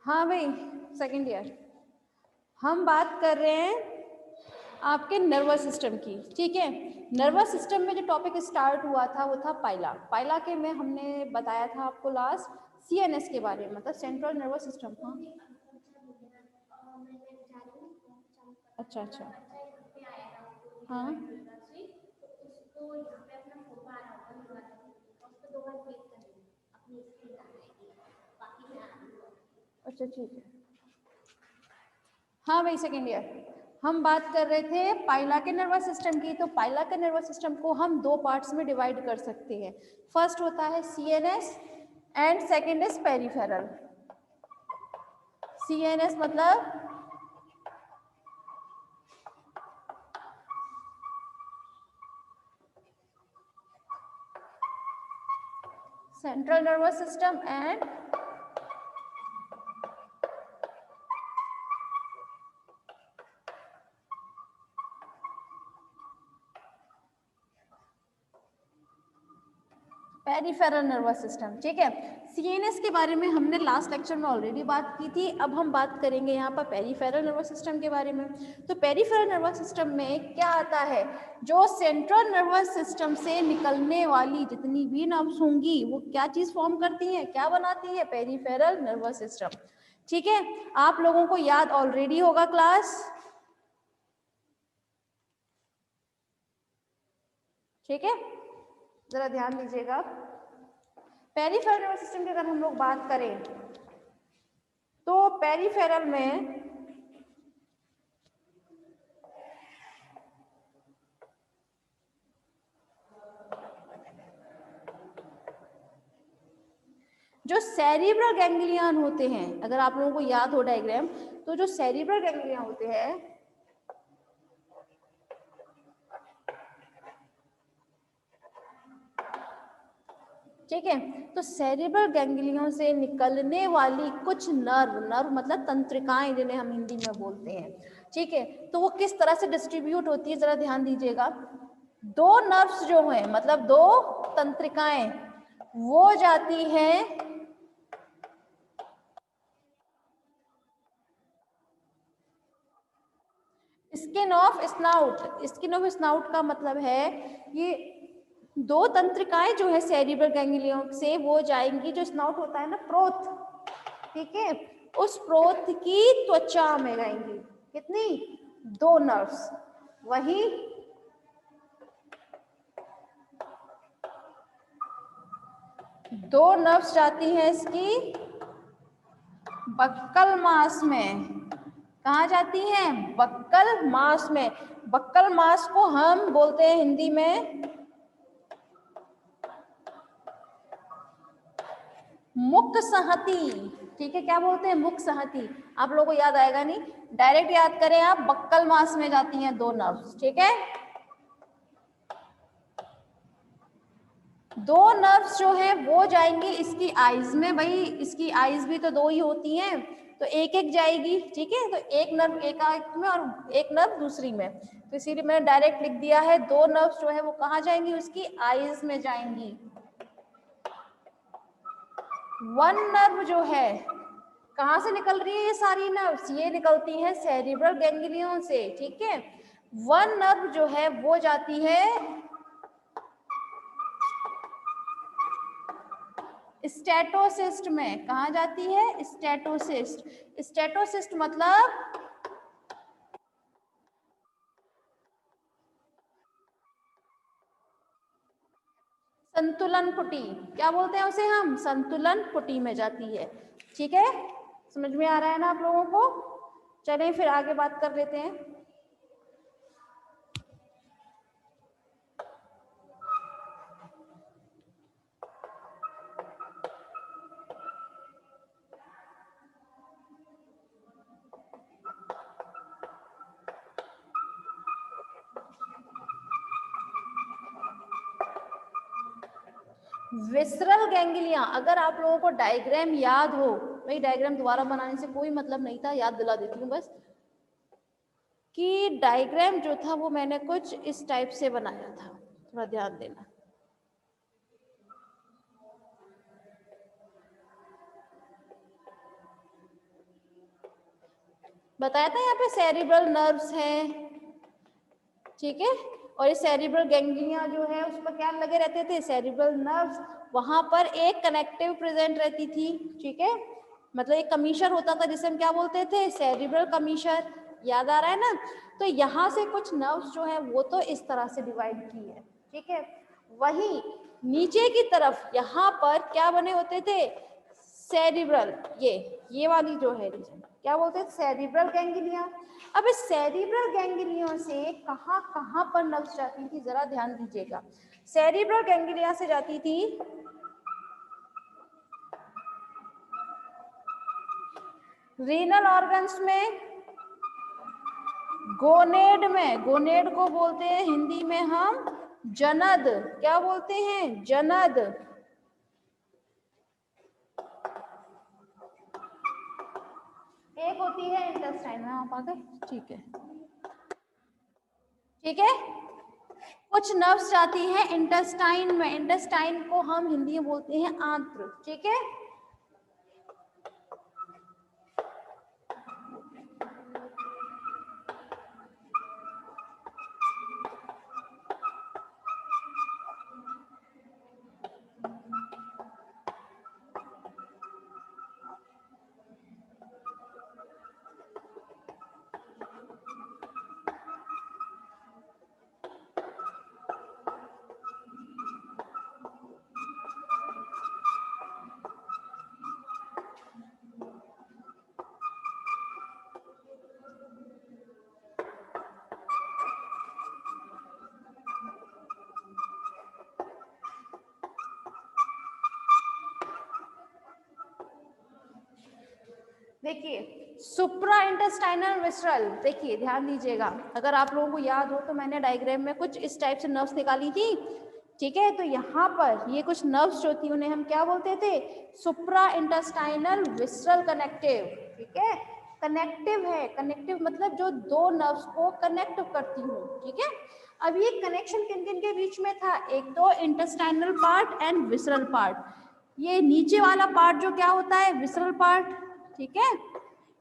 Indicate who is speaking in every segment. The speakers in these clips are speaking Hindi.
Speaker 1: हाँ भाई, सेकेंड ईयर। हम बात कर रहे हैं आपके नर्वस सिस्टम की, ठीक है। नर्वस सिस्टम में जो टॉपिक स्टार्ट हुआ था वो था पाइला। पाइला के में हमने बताया था आपको लास्ट सीएनएस के बारे में, मतलब सेंट्रल नर्वस सिस्टम। हाँ अच्छा अच्छा, हाँ अच्छा ठीक है। हाँ भाई, सेकेंड ईयर। हम बात कर रहे थे पाइला के नर्वस सिस्टम की। तो पाइला के नर्वस सिस्टम को हम दो पार्ट्स में डिवाइड कर सकते हैं। फर्स्ट होता है CNS and second is peripheral. CNS मतलब central nervous system and peripheral nervous system, ठीक है। सीएनएस के बारे में हमने लास्ट लेक्चर में ऑलरेडी बात की थी। अब हम बात करेंगे यहाँ पर पेरिफेरल नर्वस सिस्टम के बारे में। तो पेरिफेरल नर्वस सिस्टम में क्या आता है, जो सेंट्रल नर्वस सिस्टम से निकलने वाली जितनी भी नर्व्स होंगी वो क्या चीज फॉर्म करती हैं, क्या बनाती है, पेरिफेरल नर्वस सिस्टम, ठीक है। आप लोगों को याद ऑलरेडी होगा क्लास, ठीक है। जरा ध्यान दीजिएगा। पेरिफेरल नर्वस सिस्टम की अगर हम लोग बात करें तो पेरिफेरल में जो सेरिब्रल गैंग्लियन होते हैं, अगर आप लोगों को याद हो डायग्राम, तो जो सेरिब्रल गैंग्लियन होते हैं, ठीक है। तो सेरिब्रल गैंग्लियन से निकलने वाली कुछ नर्व, नर्व मतलब तंत्रिकाएं जिन्हें हम हिंदी में बोलते हैं, ठीक है। तो वो किस तरह से डिस्ट्रीब्यूट होती है, जरा ध्यान दीजिएगा। दो नर्व्स जो हैं, मतलब दो तंत्रिकाएं, वो जाती हैं skin of snout. Skin of snout का मतलब है ये दो तंत्रिकाएं जो है सेरिब्रल गैंग्लियन से वो जाएंगी, जो स्नाउट होता है ना, प्रोथ, ठीक है, उस प्रोथ की त्वचा में जाएंगी। कितनी? दो नर्व्स। वही दो नर्व्स जाती हैं इसकी बक्कल मास में। कहाँ जाती हैं? बक्कल मास में। बक्कल मास को हम बोलते हैं हिंदी में मुख संहति, ठीक है। क्या बोलते हैं? मुख संहति। आप लोगों को याद आएगा नहीं, डायरेक्ट याद करें आप, बक्कल मास में जाती हैं दो नर्व्स, ठीक है। दो नर्व्स जो है वो जाएंगी इसकी आईज में। भाई इसकी आईज भी तो दो ही होती हैं, तो एक एक जाएगी, ठीक है। तो एक नर्व एक आंख में और एक नर्व दूसरी में, तो इसीलिए मैंने डायरेक्ट लिख दिया है दो नर्व्स जो है वो कहाँ जाएंगी, उसकी आईज में जाएंगी। वन नर्व जो है कहाँ से निकल रही है, ये सारी नर्व्स ये निकलती हैं सेरिब्रल गैंग्लियन से, ठीक है। वन नर्व जो है वो जाती है स्टेटोसिस्ट में। कहाँ जाती है? स्टेटोसिस्ट। स्टेटोसिस्ट मतलब संतुलन पुटी। क्या बोलते हैं उसे हम? संतुलन पुटी में जाती है, ठीक है। समझ में आ रहा है ना आप लोगों को? चलें फिर आगे बात कर लेते हैं। विसरल गैंग्लिया, अगर आप लोगों को डायग्राम याद हो, भाई डायग्राम दोबारा बनाने से कोई मतलब नहीं था, याद दिला देती हूँ बस, कि डायग्राम जो था वो मैंने कुछ इस टाइप से बनाया था, थोड़ा ध्यान देना। बताया था यहाँ पे सेरिब्रल नर्व्स है, ठीक है, और ये सेरिब्रल गैंग्लिया जो है उस पर क्या लगे रहते थे, सेरिब्रल नर्व्स, वहां पर एक कनेक्टिव प्रेजेंट रहती थी, ठीक है, मतलब एक कमीशर होता था जिसे हम क्या बोलते थे, सेरिब्रल कमीशर, याद आ रहा है ना। तो यहाँ से कुछ नर्व्स जो है वो तो इस तरह से डिवाइड की है, ठीक है, वहीं नीचे की तरफ यहाँ पर क्या बने होते थे, सेरिब्रल, ये वाली जो है रीजन क्या बोलते हैं, सेरिब्रल गैंग्लिया। अब इस सेरिब्रल गैंग्लिया से कहाँ कहाँ पर नर्व्स जाती थी, जरा ध्यान दीजिएगा। सेरिब्रल गैंग्लिया से जाती थी रीनल ऑर्गन्स में, गोनेड में, गोनेड को बोलते हैं हिंदी में हम जनद, क्या बोलते हैं, जनद। एक होती है इंटेस्टाइन में, आप आ गए, ठीक है, ठीक है, कुछ नर्व्स जाती है इंटेस्टाइन में, इंटेस्टाइन को हम हिंदी में बोलते हैं आंत्र, ठीक है। देखिए सुप्रा इंटेस्टाइनल विसरल, देखिए ध्यान दीजिएगा, अगर आप लोगों को याद हो तो मैंने डायग्राम में कुछ इस टाइप से नर्व्स निकाली थी, ठीक है, तो यहाँ पर ये कुछ नर्व्स जो थी उन्हें हम क्या बोलते थे, सुप्रा इंटेस्टाइनल विसरल कनेक्टिव, ठीक है, कनेक्टिव है, कनेक्टिव मतलब जो दो नर्व्स को कनेक्ट करती हूँ, ठीक है। अब ये कनेक्शन किन किन के बीच में था, एक तो intestinal part and visceral part, ये नीचे वाला पार्ट जो क्या होता है, विसरल पार्ट, ठीक है,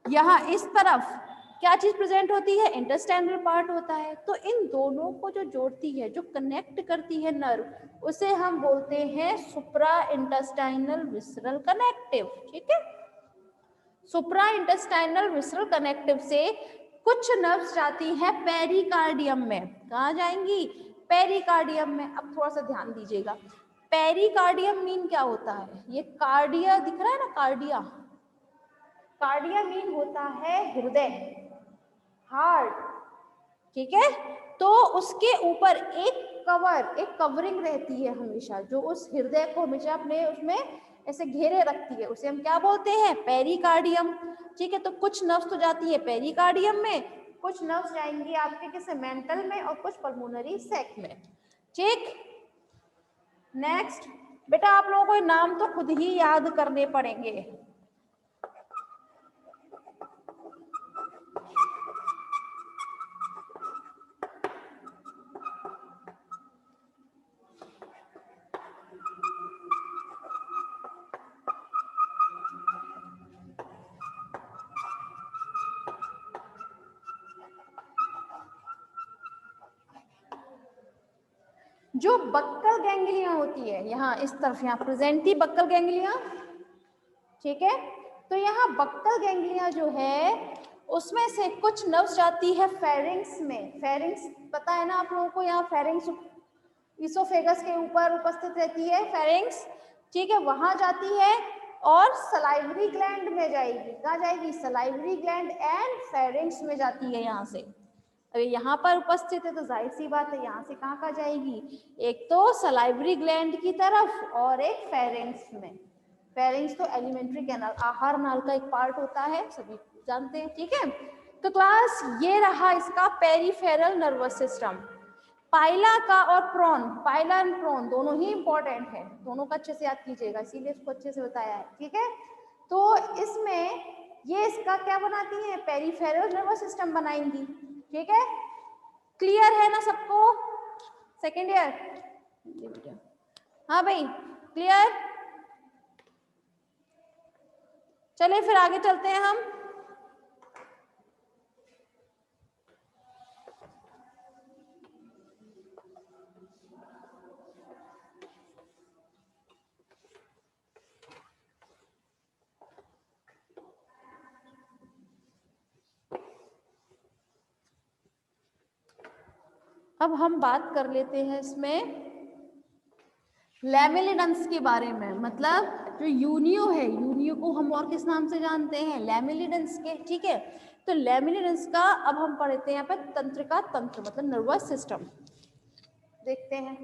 Speaker 1: यहाँ इस तरफ क्या चीज प्रेजेंट होती है, इंटेस्टाइनल पार्ट होता है। तो इन दोनों को जो जोड़ती है, जो कनेक्ट करती है नर्व, उसे हम बोलते हैं सुप्रा इंटेस्टाइनल विसरल कनेक्टिव, ठीक है। सुप्रा इंटेस्टाइनल विसरल कनेक्टिव से कुछ नर्व्स जाती है पेरिकार्डियम में, कहाँ जाएंगी, पेरिकार्डियम में। अब थोड़ा सा ध्यान दीजिएगा, पेरिकार्डियम मीन क्या होता है, ये कार्डिया दिख रहा है ना, कार्डिया, कार्डिया मीन होता है हृदय, हार्ट, ठीक है। तो उसके ऊपर एक कवर, एक कवरिंग रहती है हमेशा, जो उस हृदय को हमेशा अपने उसमें ऐसे घेरे रखती है, उसे हम क्या बोलते हैं, पेरिकार्डियम, ठीक है। तो कुछ नर्व्स तो जाती है पेरिकार्डियम में, कुछ नर्व्स जाएंगी आपके किसे, मेंटल में, और कुछ पल्मोनरी सैक में, ठीक। नेक्स्ट बेटा आप लोगों को नाम तो खुद ही याद करने पड़ेंगे, जो बक्कल गैंग्लिया होती है, यहाँ इस तरफ यहाँ प्रेजेंट थी बक्कल गैंग्लिया, ठीक है। तो यहाँ बक्कल गैंग्लिया जो है उसमें से कुछ नर्व्स जाती है फेरिंग्स में, फेरिंग्स पता है ना आप लोगों को, यहाँ फेरिंग्स इसोफेगस के ऊपर उपस्थित रहती है फेरिंग्स, ठीक है, वहां जाती है, और सलाइवरी ग्लैंड में जाएगी, कहाँ जाएगी, सलाइवरी ग्लैंड एंड फेरिंग्स में जाती है यहाँ से। अभी यहाँ पर उपस्थित है तो जाहिर सी बात है यहाँ से कहाँ कहाँ जाएगी, एक तो सलाइवरी ग्लैंड की तरफ और एक फेरिंग्स में। फेरिंग्स तो एलिमेंट्री कैनाल, आहार नाल का एक पार्ट होता है, सभी जानते हैं, ठीक है। तो क्लास ये रहा इसका पेरिफेरल नर्वस सिस्टम। पाइला का और प्रोन, पाइला एंड प्रोन दोनों ही इंपॉर्टेंट है, दोनों का अच्छे से याद कीजिएगा, इसीलिए इसको अच्छे से बताया है, ठीक है। तो इसमें ये इसका क्या बनाती है, पेरिफेरल नर्वस सिस्टम बनाएंगी, ठीक है। क्लियर है ना सबको, सेकेंड ईयर, हाँ भाई क्लियर, चलिए फिर आगे चलते हैं हम। अब हम बात कर लेते हैं इसमें लैमेलिडन्स के बारे में, मतलब जो यूनियो है, यूनियो को हम और किस नाम से जानते हैं, लैमेलिडन्स के, ठीक है। तो लैमेलिडन्स का अब हम पढ़ते हैं यहाँ पर तंत्रिका तंत्र, मतलब नर्वस सिस्टम देखते हैं।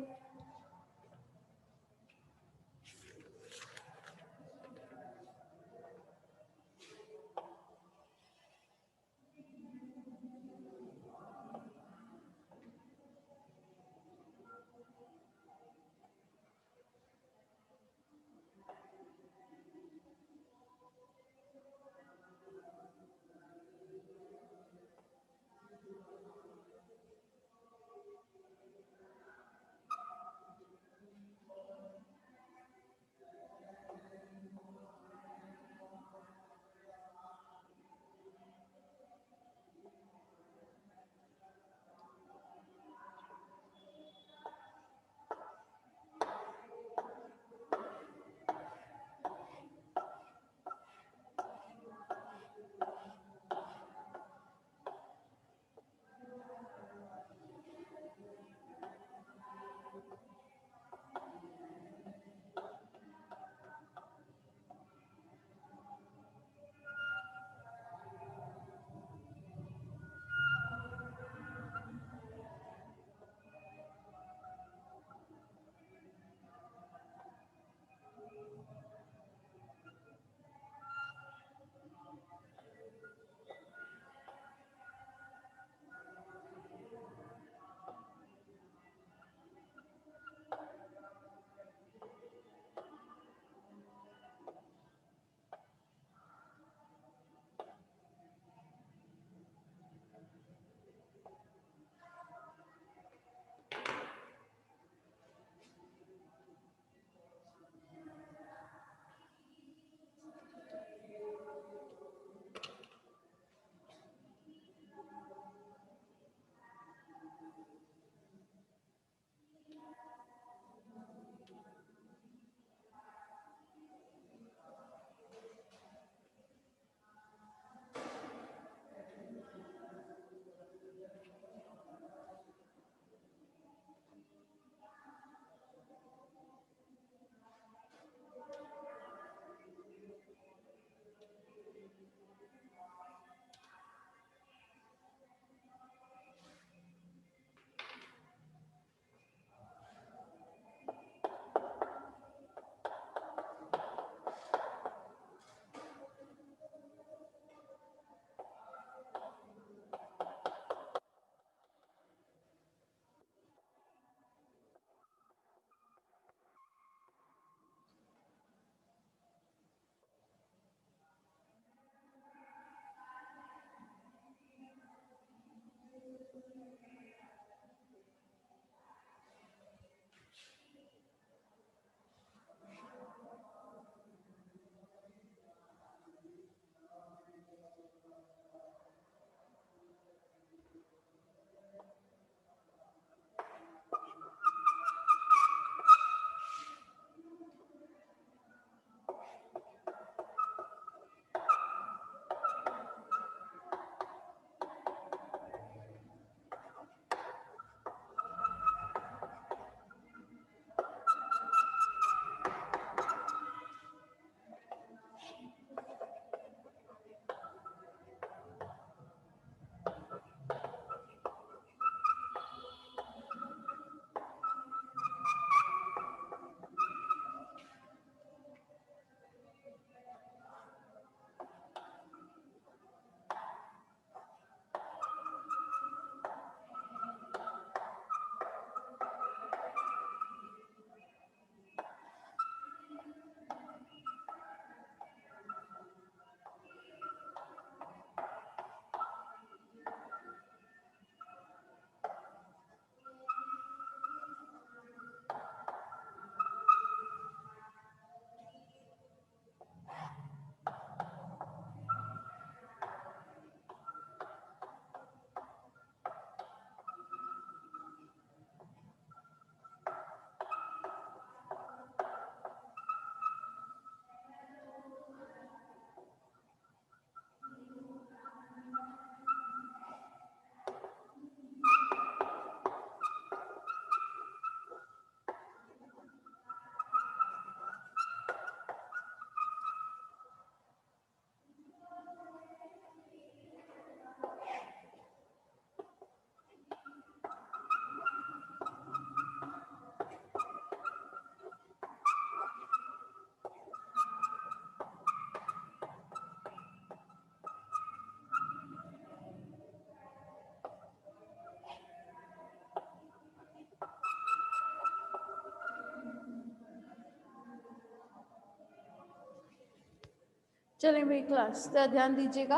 Speaker 1: चलिए मेरी क्लास ध्यान दीजिएगा,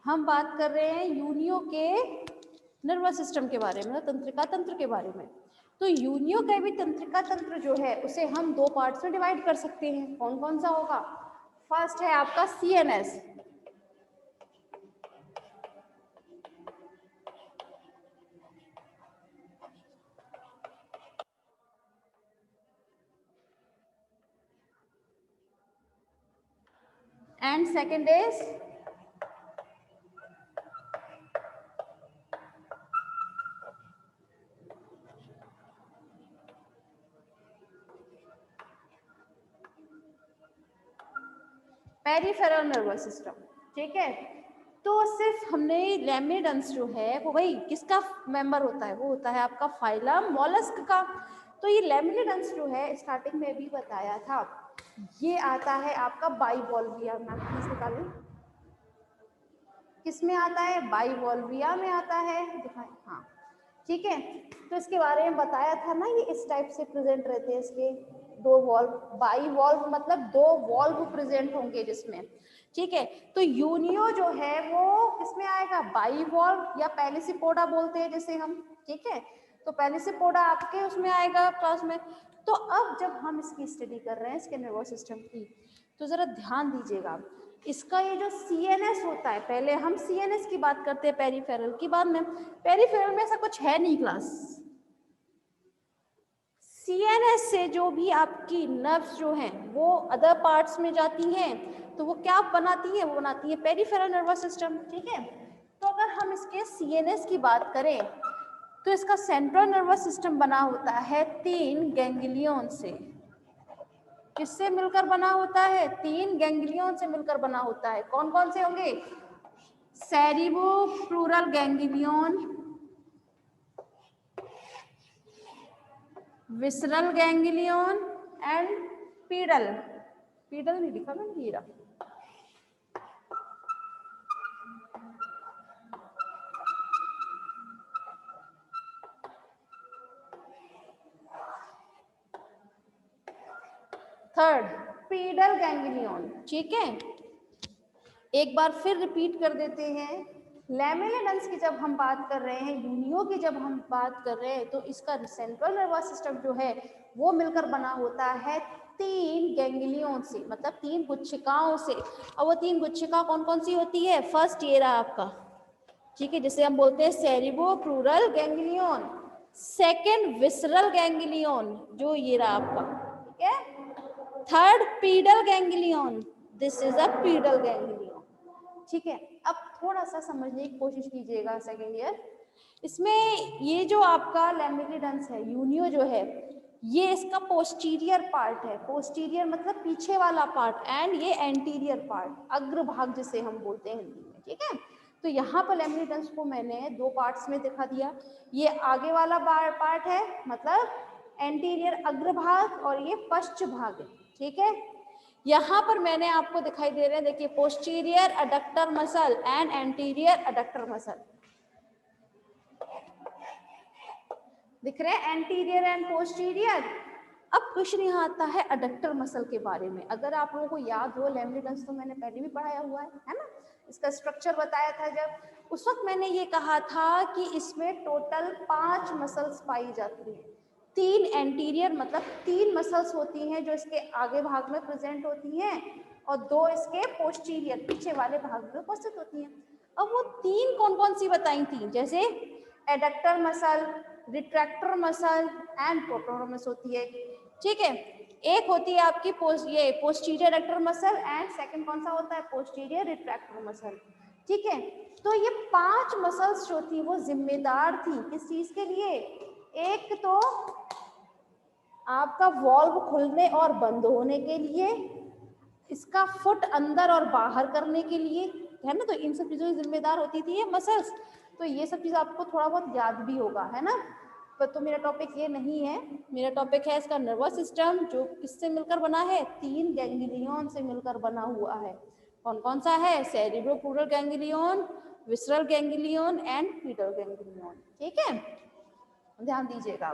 Speaker 1: हम बात कर रहे हैं यूनियो के नर्वस सिस्टम के बारे में, तंत्रिका तंत्र के बारे में। तो यूनियो का भी तंत्रिका तंत्र जो है उसे हम दो पार्ट्स में डिवाइड कर सकते हैं। कौन कौन सा होगा? फर्स्ट है आपका CNS, and second is peripheral nervous system. ठीक है, तो सिर्फ हमने लैमिनिडेंस जो है वो भाई किसका मेंबर होता है? वो होता है आपका फाइलम मोलस्क का। तो ये लैमिनिडेंस जो है स्टार्टिंग में भी बताया था, ये आता है आपका बाइवॉल्विया में। प्लीज निकालें, किस में आता है? बाइवॉल्विया में आता है, दिखाएं। हाँ ठीक है, तो इसके बारे में बताया था ना, ये इस टाइप से प्रेजेंट रहते हैं, इसके दो वॉल्व, बाइवॉल्व मतलब दो वॉल्व प्रेजेंट होंगे जिसमें। ठीक है, तो यूनियो जो है वो किसमें आएगा? बाइवॉल्व या पेलिसिपोडा बोलते हैं जिसे हम। ठीक है, तो पेलिसिपोडा आपके उसमें आएगा क्लास में। तो अब जब हम इसकी स्टडी कर रहे हैं इसके नर्वस सिस्टम की, तो जरा ध्यान दीजिएगा, इसका ये जो सीएनएस होता है, पहले हम सीएनएस की बात करते हैं पेरिफेरल की, बाद में पेरिफेरल में ऐसा कुछ है नहीं क्लास। सीएनएस से जो भी आपकी नर्व्स जो हैं वो अदर पार्ट्स में जाती हैं, तो वो क्या बनाती हैं? वो बनाती है पेरिफेरल नर्वस सिस्टम। ठीक है, तो अगर हम इसके सीएनएस की बात करें तो इसका सेंट्रल नर्वस सिस्टम बना होता है 3 गैंग्लियन से। किससे मिलकर बना होता है? 3 गैंग्लियन से मिलकर बना होता है। कौन कौन से होंगे? Cerebropleural ganglion, visceral ganglion and pedal. Pedal नहीं लिखा मैंने, ये रहा। Third pedal ganglion. ठीक है, एक बार फिर रिपीट कर देते हैं, लैमेलिडेंस की जब हम बात कर रहे हैं, यूनियो की जब हम बात कर रहे हैं, तो इसका सेंट्रल नर्वस सिस्टम जो है वो मिलकर बना होता है 3 गैंग्लियन से, मतलब 3 गुच्छिकाओं से। और वो 3 गुच्छिका कौन कौन सी होती है? फर्स्ट ये रहा आपका, ठीक है, जिसे हम बोलते हैं सेरिब्रोफ्लोरल गैंग्लियन। सेकेंड विसरल गैंग्लियन, जो ये रहा आपका। ठीक है, third pedal ganglion, this is a pedal ganglion. ठीक है, अब थोड़ा सा समझने की कोशिश कीजिएगा सेकेंड ईयर। इसमें ये जो आपका लैमेलिडेंस है, यूनियो जो है, ये इसका पोस्टीरियर पार्ट है। पोस्टीरियर मतलब पीछे वाला पार्ट, एंड ये एंटीरियर पार्ट, अग्रभाग जिसे हम बोलते हैं हिंदी में। ठीक है, तो यहाँ पर लैमेलिडेंस को मैंने दो पार्ट्स में दिखा दिया। ये आगे वाला पार्ट है, मतलब एंटीरियर अग्रभाग, और ये पश्च भाग है। ठीक है, यहाँ पर मैंने आपको दिखाई दे रहे हैं, देखिए, posterior adductor muscle and anterior adductor muscle दिख रहे हैं, एंटीरियर एंड पोस्टीरियर। अब क्वेश्चन यहाँ आता है अडक्टर मसल के बारे में। अगर आप लोगों को याद हो, लैमेलिडेंस तो मैंने पहले भी पढ़ाया हुआ है ना, इसका स्ट्रक्चर बताया था जब, उस वक्त मैंने ये कहा था कि इसमें टोटल 5 मसल्स पाई जाती हैं। 3 एंटीरियर मतलब 3 मसल्स होती हैं जो इसके आगे भाग में प्रेजेंट होती हैं, और 2 इसके पोस्टीरियर पीछे वाले भाग में उपस्थित होती हैं। अब वो 3 कौन कौन सी बताई थी? जैसे adductor muscle, retractor muscle and प्रोटोनमस होती है। ठीक है, एक होती है आपकी ये posterior adductor muscle, and second कौन सा होता है? Posterior retractor muscle. ठीक है, तो ये 5 मसल्स जो थी वो जिम्मेदार थी किस चीज के लिए? एक तो आपका वॉल्व खुलने और बंद होने के लिए, इसका फुट अंदर और बाहर करने के लिए, है ना, तो इन सब चीजों की जिम्मेदार होती थी ये मसल्स। तो ये सब चीज आपको थोड़ा बहुत याद भी होगा, है ना। पर तो मेरा टॉपिक ये नहीं है, मेरा टॉपिक है इसका नर्वस सिस्टम, जो किससे मिलकर बना है? 3 गैंग्लियन से मिलकर बना हुआ है। कौन कौन सा है? Cerebropleural ganglion, visceral ganglion and pedal ganglion. ठीक है, ध्यान दीजिएगा।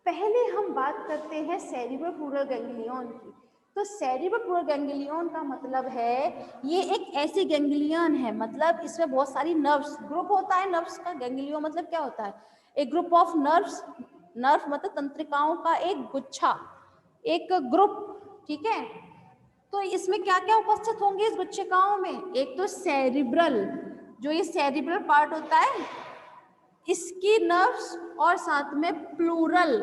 Speaker 1: पहले हम बात करते हैं सेरिब्रोफ्लोरल गैंग्लियन की। तो सेरिब्रोप्लूरल गैंग्लियन का मतलब है ये एक ऐसी गैंग्लियन है, मतलब इसमें बहुत सारी नर्व्स ग्रुप होता है। नर्व्स का गैंग्लियन मतलब क्या होता है? एक ग्रुप ऑफ नर्व्स, नर्व मतलब तंत्रिकाओं का एक गुच्छा, एक ग्रुप, ठीक है। तो इसमें क्या क्या उपस्थित होंगे इस गुच्छिकाओं में? एक तो सेरिब्रल, जो ये सेरिब्रल पार्ट होता है इसकी नर्व्स, और साथ में प्लूरल।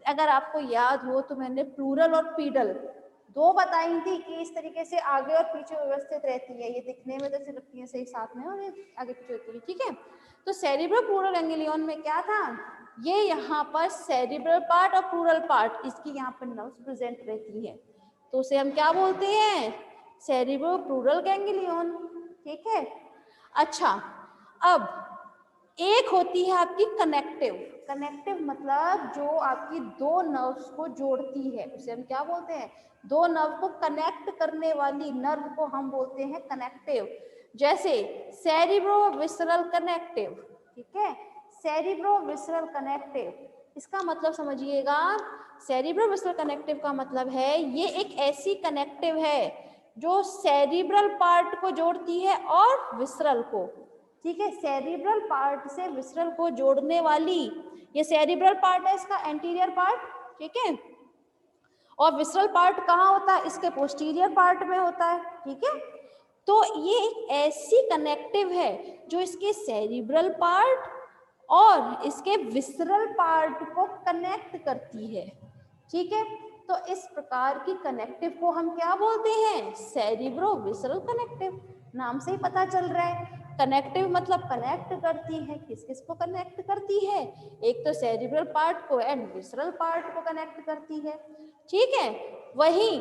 Speaker 1: अगर आपको याद हो तो मैंने प्लूरल और पीडल दो बताई थी कि इस तरीके से आगे और पीछे व्यवस्थित रहती है। ये दिखने में तो ऐसे लगती है सही साथ में, और ये आगे पीछे होती है, ठीक है। तो सेरिब्रल प्लूरल गैंग्लियन में क्या था? ये यहाँ पर सेरिब्रल पार्ट और प्लूरल पार्ट, इसकी यहाँ पर नर्व्स प्रेजेंट रहती है, तो उसे हम क्या बोलते हैं? सेरिब्रो प्लूरल गैंग्लियन, ठीक है। अच्छा, अब एक होती है आपकी कनेक्टिव। कनेक्टिव मतलब जो आपकी दो नर्व्स को जोड़ती है, उसे हम क्या बोलते हैं? दो नर्व को कनेक्ट करने वाली नर्व को हम बोलते हैं कनेक्टिव। जैसे सेरिब्रो विसरल कनेक्टिव, ठीक है, सेरिब्रो विसरल कनेक्टिव। इसका मतलब समझिएगा, सेरिब्रो विसरल कनेक्टिव का मतलब है ये एक ऐसी कनेक्टिव है जो सेरिब्रल पार्ट को जोड़ती है और विसरल को, ठीक है, सेरिब्रल पार्ट से विसरल को जोड़ने वाली। ये सेरिब्रल पार्ट है, इसका एंटीरियर पार्ट, ठीक है, और विसरल पार्ट कहाँ होता है? इसके पोस्टीरियर पार्ट में होता है, ठीक है। तो ये एक ऐसी कनेक्टिव है जो इसके सेरिब्रल पार्ट और इसके विसरल पार्ट को कनेक्ट करती है, ठीक है। तो इस प्रकार की कनेक्टिव को हम क्या बोलते हैं? Cerebro visceral connective. नाम से ही पता चल रहा है, कनेक्टिव मतलब कनेक्ट करती है। किस किस को कनेक्ट करती है? एक तो सेरिब्रल पार्ट को एंड विसरल पार्ट को कनेक्ट करती है, ठीक है। वही,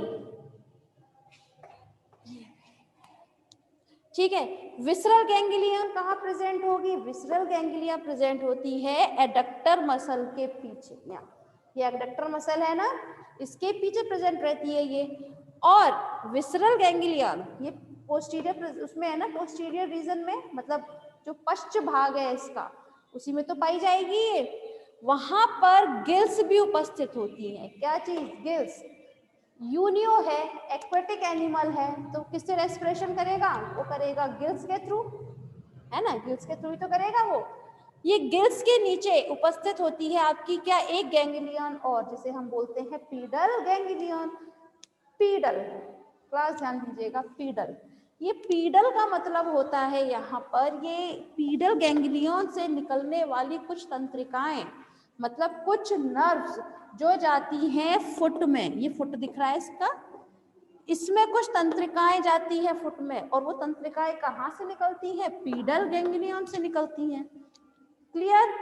Speaker 1: ठीक है, विसरल गैंग्लियन कहाँ प्रेजेंट होगी? विसरल गैंग्लिया प्रेजेंट होती है एडक्टर मसल के पीछे। ये एडक्टर मसल है ना, इसके पीछे प्रेजेंट रहती है ये। और विसरल गैंग्लियन ये पोस्टीरियर उसमें है ना, पोस्टीरियर रीजन में, मतलब जो पश्च भाग है इसका, उसी में तो पाई जाएगी ये। वहां पर गिल्स भी उपस्थित होती हैं। क्या चीज? गिल्स। यूनियो है, एक्वेटिक एनिमल है, तो किससे रेस्पिरेशन करेगा? वो करेगा गिल्स के थ्रू, है ना, गिल्स के थ्रू ही तो करेगा वो। ये गिल्स के नीचे उपस्थित होती है आपकी क्या? एक गैंग्लियन, और जिसे हम बोलते हैं पीडल गैंग्लियन। पीडल, क्लास ध्यान दीजिएगा, पीडल। ये पीडल का मतलब होता है यहाँ पर, ये पीडल गैंग्लियन से निकलने वाली कुछ तंत्रिकाएं, मतलब कुछ नर्व्स जो जाती हैं फुट में। ये फुट दिख रहा है इसका, इसमें कुछ तंत्रिकाएं जाती है फुट में, और वो तंत्रिकाएं कहाँ से निकलती हैं? पीडल गैंग्लियन से निकलती हैं। क्लियर?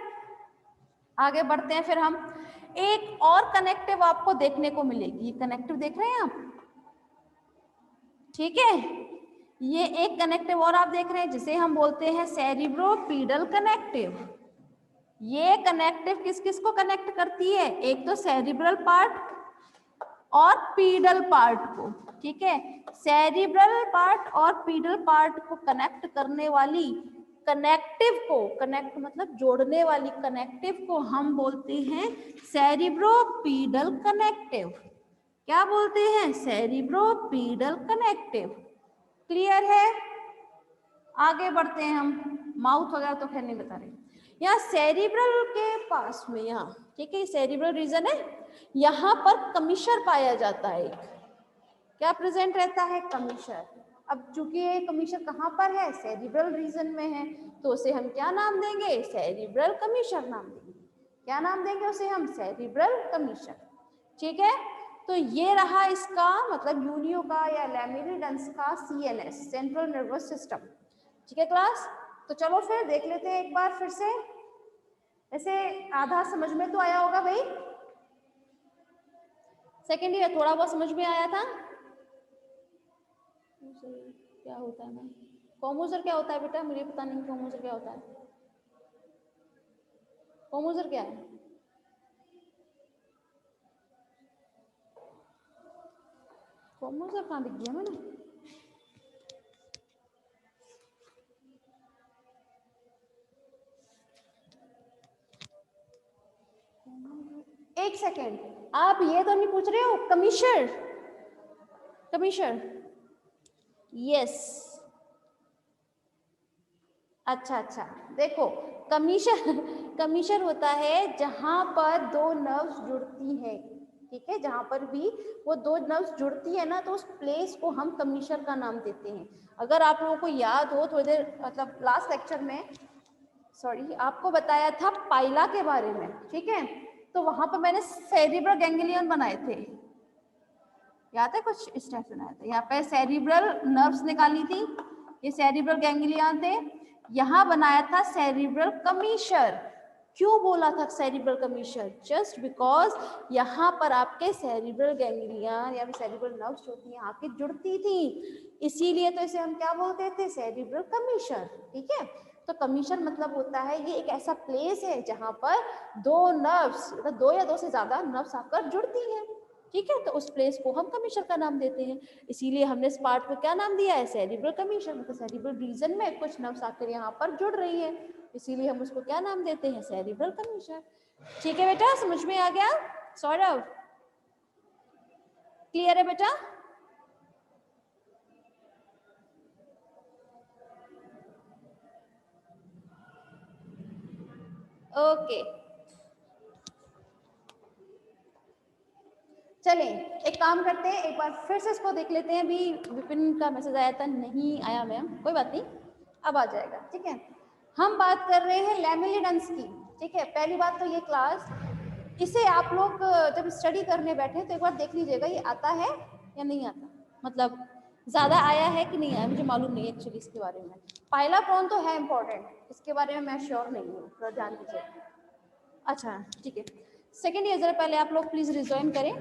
Speaker 1: आगे बढ़ते हैं फिर हम। एक और कनेक्टिव आपको देखने को मिलेगी, कनेक्टिव देख रहे हैं आप, ठीक है। ये एक कनेक्टिव और आप देख रहे हैं जिसे हम बोलते हैं सेरिब्रोपीडल कनेक्टिव। ये कनेक्टिव किस किस को कनेक्ट करती है? एक तो सेरिब्रल पार्ट और पीडल पार्ट को, ठीक है। सेरिब्रल पार्ट और पीडल पार्ट को कनेक्ट करने वाली कनेक्टिव को, कनेक्ट मतलब जोड़ने वाली कनेक्टिव को हम बोलते हैं सेरिब्रोपीडल कनेक्टिव। क्या बोलते हैं? सेरिब्रोपीडल कनेक्टिव। क्लियर है? आगे बढ़ते हैं हम। माउथ वगैरह तो खैर नहीं बता रहे। यहाँ सेरिब्रल के पास में, यहाँ, ठीक है, सेरिब्रल रीजन है, यहाँ पर कमीशर पाया जाता है। क्या प्रेजेंट रहता है? कमीशर। अब चूंकि ये कमीशर कहाँ पर है? सेरिब्रल रीजन में है, तो उसे हम क्या नाम देंगे? सेरिब्रल कमीशर नाम देंगे। क्या नाम देंगे उसे हम? सेरिब्रल कमीशर, ठीक है। तो ये रहा इसका मतलब यूनियो का या लैमेलिडेंस का सीएनएस, सेंट्रल नर्वस सिस्टम, ठीक है क्लास। तो चलो फिर देख लेते हैं एक बार फिर से। ऐसे आधा समझ में तो आया होगा भाई, सेकेंड ईयर थोड़ा बहुत समझ में आया था। क्या होता है ना, कॉमोजर क्या होता है बेटा? मुझे पता नहीं कॉमोजर क्या होता है। कॉमोजर क्या है? कॉमोजर कहाँ दिख गया मैंने? एक सेकेंड, आप ये तो नहीं पूछ रहे हो कमीशर? कमीशर, यस। अच्छा अच्छा, देखो कमीशर होता है जहां पर दो नर्व्स जुड़ती है, ठीक है, जहां पर भी वो दो नर्व्स जुड़ती है ना, तो उस प्लेस को हम कमीशर का नाम देते हैं। अगर आप लोगों को याद हो थोड़ी देर, मतलब लास्ट लेक्चर में सॉरी आपको बताया था पाइला के बारे में, ठीक है, तो वहां पर मैंने सेरिब्रल गैंग्लियन बनाए थे, याद है, कुछ इस टाइप से बनाया था। यहाँ पे सेरिब्रल नर्व्स निकाली थी, ये सेरिब्रल गैंग्लियन थे, यहाँ बनाया था सेरिब्रल कमीशर। क्यों बोला था सेरिब्रल कमीशर? जस्ट बिकॉज यहाँ पर आपके सेरिब्रल गैंग्लियन या फिर सेरिब्रल नर्व्स होती हैं आके जुड़ती थी, इसीलिए तो इसे हम क्या बोलते थे, सेरिब्रल कमीशर, ठीक है। तो कमीशर मतलब होता है ये एक ऐसा प्लेस है जहां पर दो नर्व्स, मतलब दो या दो से ज्यादा नर्व्स आकर जुड़ती हैं, ठीक है, तो उस प्लेस को हम कमीशर का नाम देते हैं। इसीलिए हमने इस पार्ट को क्या नाम दिया है, सेरिब्रल कमीशर, मतलब सेरिब्रल रीजन में कुछ नर्व्स आकर यहाँ पर जुड़ रही है, इसीलिए हम उसको क्या नाम देते हैं, सेरिब्रल कमीशर। ठीक है बेटा, समझ में आ गया? सौरभ, क्लियर है बेटा? ओके, चलें एक काम करते हैं, एक बार फिर से इसको देख लेते हैं। अभी विपिन का मैसेज आया था, नहीं आया मैम, कोई बात नहीं, अब आ जाएगा, ठीक है। हम बात कर रहे हैं लैमेलिडेंस की, ठीक है। पहली बात तो ये क्लास, इसे आप लोग जब स्टडी करने बैठे तो एक बार देख लीजिएगा ये आता है या नहीं आता, मतलब ज़्यादा आया है कि नहीं आया, मुझे मालूम नहीं एक्चुअली इसके बारे में। पाइला प्रॉन तो है इम्पोर्टेंट, इसके बारे में मैं श्योर नहीं हूँ, थोड़ा ध्यान दीजिए। अच्छा ठीक है, सेकेंड ईयर जरा पहले आप लोग प्लीज़ रिजॉइन करें।